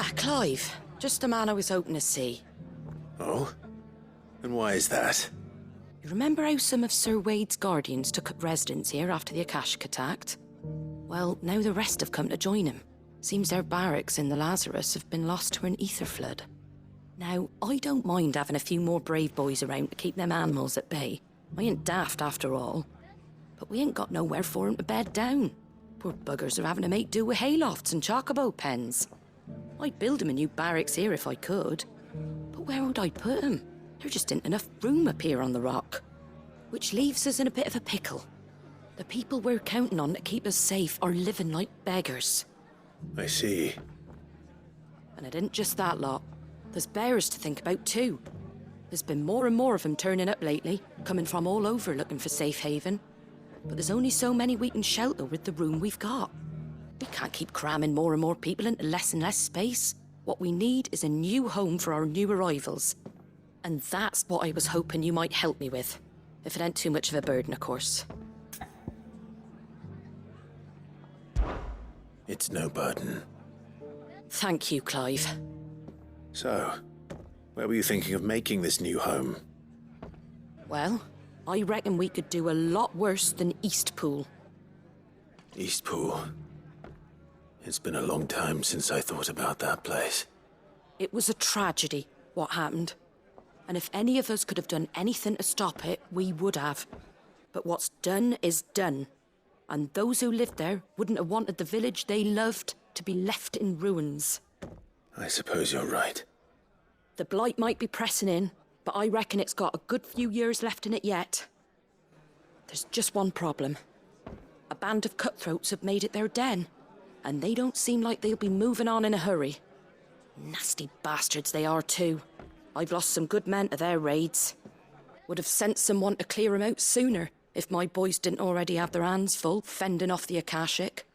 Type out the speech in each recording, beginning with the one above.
Ah, Clive. Just the man I was hoping to see. Oh? And why is that? You remember how some of Sir Wade's guardians took up residence here after the Akashic attacked? Well, now the rest have come to join him. Seems their barracks in the Lazarus have been lost to an ether flood. Now, I don't mind having a few more brave boys around to keep them animals at bay. I ain't daft after all. But we ain't got nowhere for 'em to bed down. Poor buggers are having to make do with haylofts and chocobo pens. I'd build 'em a new barracks here if I could. But where would I put 'em? There just ain't enough room up here on the rock. Which leaves us in a bit of a pickle. The people we're counting on to keep us safe are living like beggars. I see. And it ain't just that lot. There's bears to think about too. There's been more and more of them turning up lately, coming from all over looking for safe haven. But there's only so many we can shelter with the room we've got. We can't keep cramming more and more people into less and less space. What we need is a new home for our new arrivals. And that's what I was hoping you might help me with. If it ain't too much of a burden, of course. It's no burden. Thank you, Clive. So, where were you thinking of making this new home? Well, I reckon we could do a lot worse than Eastpool. Eastpool. It's been a long time since I thought about that place. It was a tragedy, what happened. And if any of us could have done anything to stop it, we would have. But what's done is done. And those who lived there wouldn't have wanted the village they loved to be left in ruins. I suppose you're right. The blight might be pressing in, but I reckon it's got a good few years left in it yet. There's just one problem. A band of cutthroats have made it their den, and they don't seem like they'll be moving on in a hurry. Nasty bastards they are too. I've lost some good men to their raids. Would have sent someone to clear 'em out sooner if my boys didn't already have their hands full fending off the Akashic.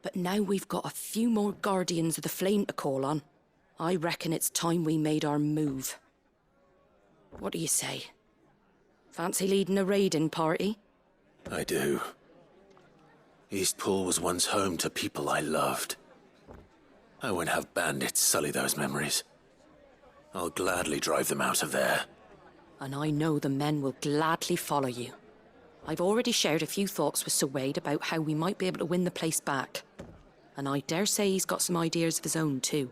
But now we've got a few more guardians of the flame to call on. I reckon it's time we made our move. What do you say? Fancy leading a raiding party? I do. Eastpool was once home to people I loved. I won't have bandits sully those memories. I'll gladly drive them out of there. And I know the men will gladly follow you. I've already shared a few thoughts with Sir Wade about how we might be able to win the place back. And I dare say he's got some ideas of his own too.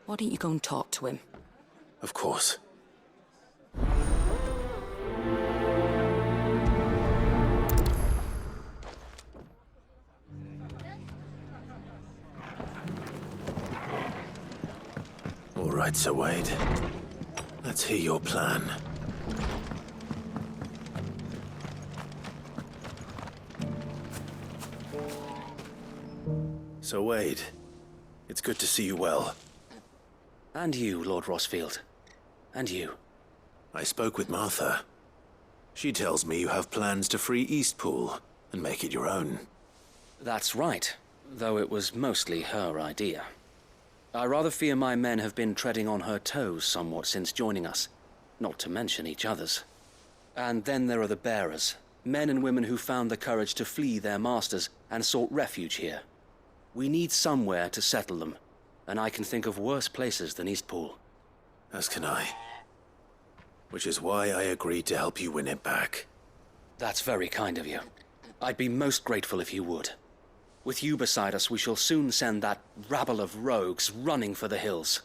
Why don't you go and talk to him? Of course. All right, Sir Wade. Let's hear your plan. Sir Wade, it's good to see you well. And you, Lord Rossfield. And you. I spoke with Martha. She tells me you have plans to free Eastpool and make it your own. That's right, though it was mostly her idea. I rather fear my men have been treading on her toes somewhat since joining us, not to mention each other's. And then there are the bearers, men and women who found the courage to flee their masters and sought refuge here. We need somewhere to settle them, and I can think of worse places than Eastpool. As can I. Which is why I agreed to help you win it back. That's very kind of you. I'd be most grateful if you would. With you beside us, we shall soon send that rabble of rogues running for the hills.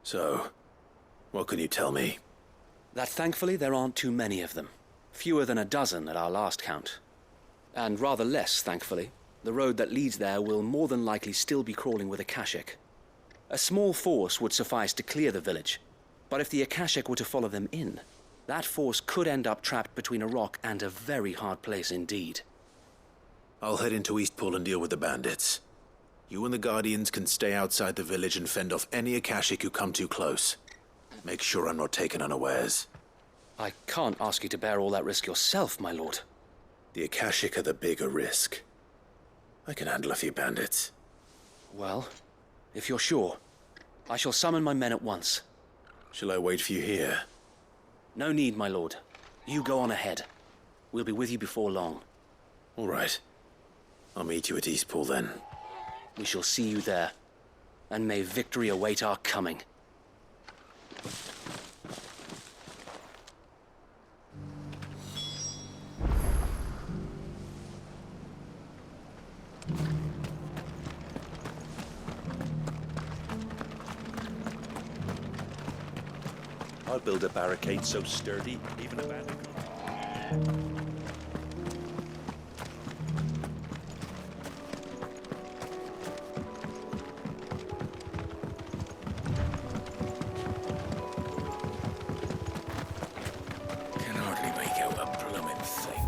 So, what can you tell me? That thankfully there aren't too many of them. Fewer than a dozen at our last count. And rather less, thankfully. The road that leads there will more than likely still be crawling with Akashic. A small force would suffice to clear the village, but if the Akashic were to follow them in, that force could end up trapped between a rock and a very hard place indeed. I'll head into Eastpool and deal with the bandits. You and the Guardians can stay outside the village and fend off any Akashic who come too close. Make sure I'm not taken unawares. I can't ask you to bear all that risk yourself, my lord. The Akashic are the bigger risk. I can handle a few bandits. Well, if you're sure, I shall summon my men at once. Shall I wait for you here? No need, my lord. You go on ahead. We'll be with you before long. All right. I'll meet you at Eastpool then. We shall see you there. and may victory await our coming. I'll build a barricade so sturdy, even a bandit. Can hardly make out a blooming thing.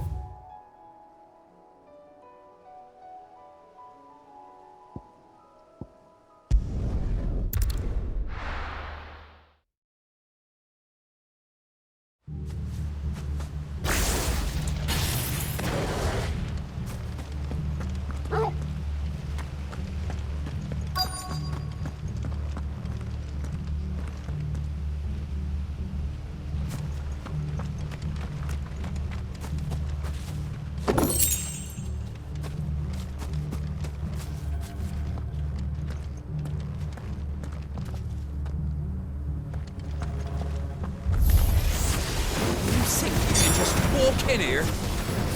Walk in here,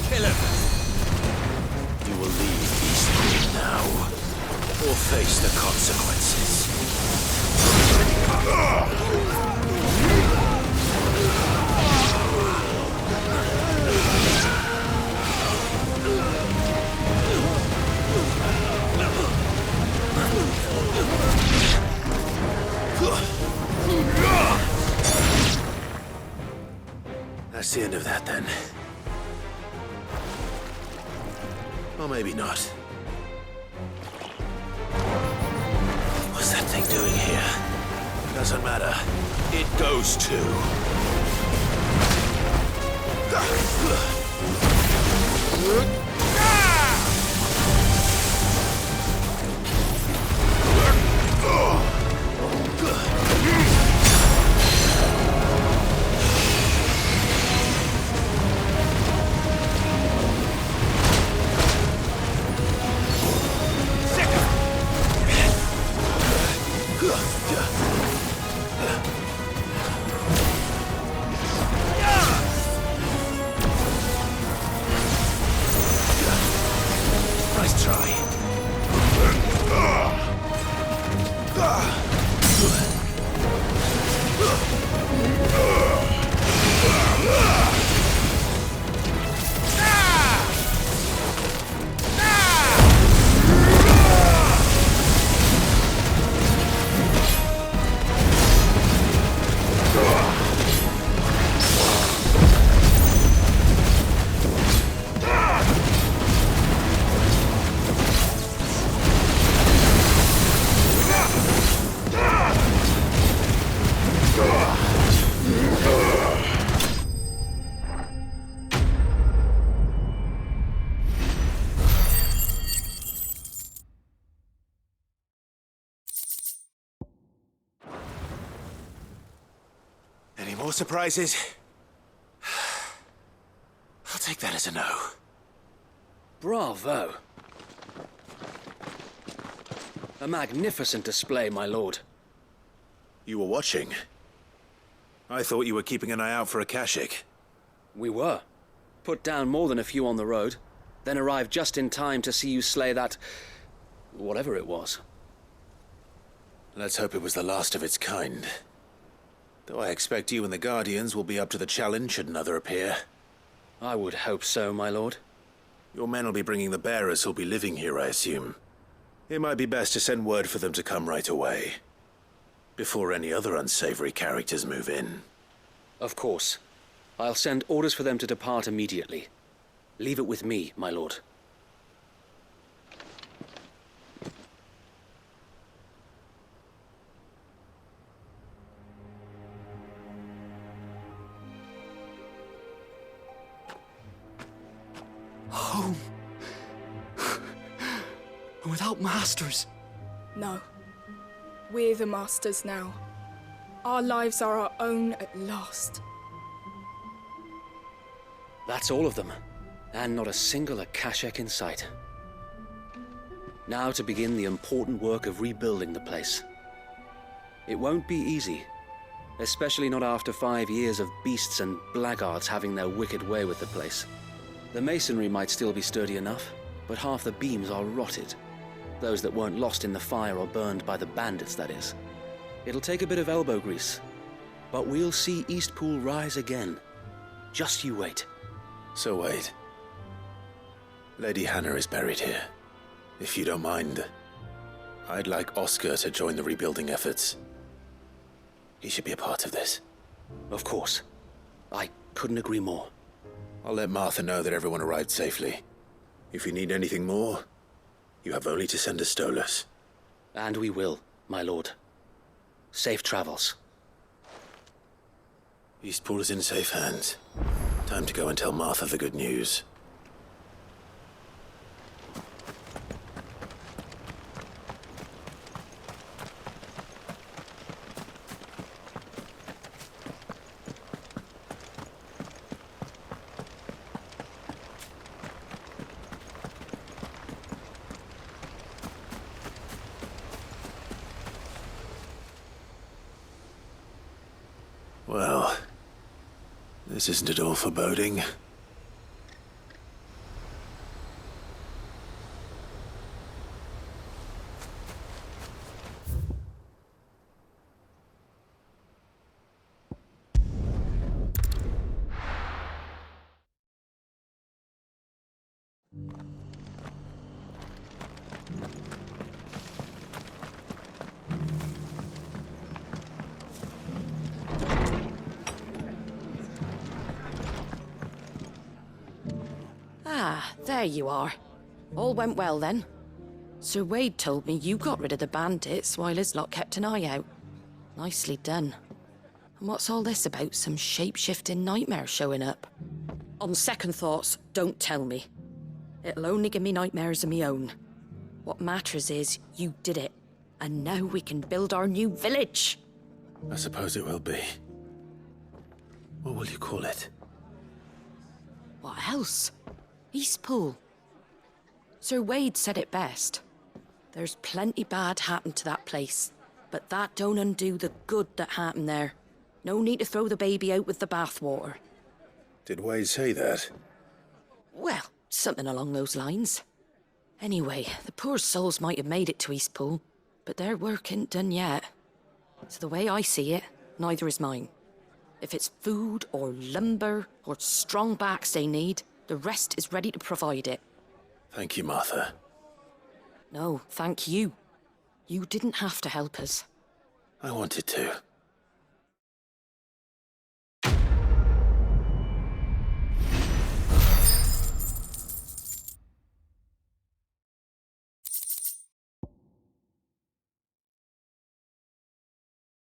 kill him. You will leave Eastwood now, or face the consequences. That's the end of that, then. Or maybe not. What's that thing doing here? Doesn't matter. It goes too. Nice try. Any more surprises? I'll take that as a no. Bravo. A magnificent display, my lord. You were watching. I thought you were keeping an eye out for a Kashik. We were. Put down more than a few on the road, then arrived just in time to see you slay that... whatever it was. Let's hope it was the last of its kind. Though I expect you and the Guardians will be up to the challenge should another appear. I would hope so, my lord. Your men will be bringing the bearers who'll be living here, I assume. It might be best to send word for them to come right away, before any other unsavory characters move in. Of course. I'll send orders for them to depart immediately. Leave it with me, my lord. Home. Without masters. No. We're the masters now. Our lives are our own at last. That's all of them. And not a single Akashek in sight. Now to begin the important work of rebuilding the place. It won't be easy, especially not after 5 years of beasts and blackguards having their wicked way with the place. The masonry might still be sturdy enough, but half the beams are rotted. Those that weren't lost in the fire or burned by the bandits, that is. It'll take a bit of elbow grease, but we'll see Eastpool rise again. Just you wait. So wait. Lady Hannah is buried here. If you don't mind, I'd like Oscar to join the rebuilding efforts. He should be a part of this. Of course. I couldn't agree more. I'll let Martha know that everyone arrived safely. If you need anything more, you have only to send a Stolas. And we will, my lord. Safe travels. Eastpool is in safe hands. Time to go and tell Martha the good news. Well, this isn't at all foreboding. Ah, there you are. All went well then. Sir Wade told me you got rid of the bandits while his lot kept an eye out. Nicely done. And what's all this about some shape-shifting nightmare showing up? On second thoughts, don't tell me. It'll only give me nightmares of me own. What matters is you did it. And now we can build our new village. I suppose it will be. What will you call it? What else? Eastpool. Sir Wade said it best. There's plenty bad happened to that place, but that don't undo the good that happened there. No need to throw the baby out with the bathwater. Did Wade say that? Well, something along those lines. Anyway, the poor souls might have made it to Eastpool, but their work ain't done yet. So the way I see it, neither is mine. If it's food or lumber or strong backs they need, the rest is ready to provide it. Thank you, Martha. No, thank you. You didn't have to help us. I wanted to.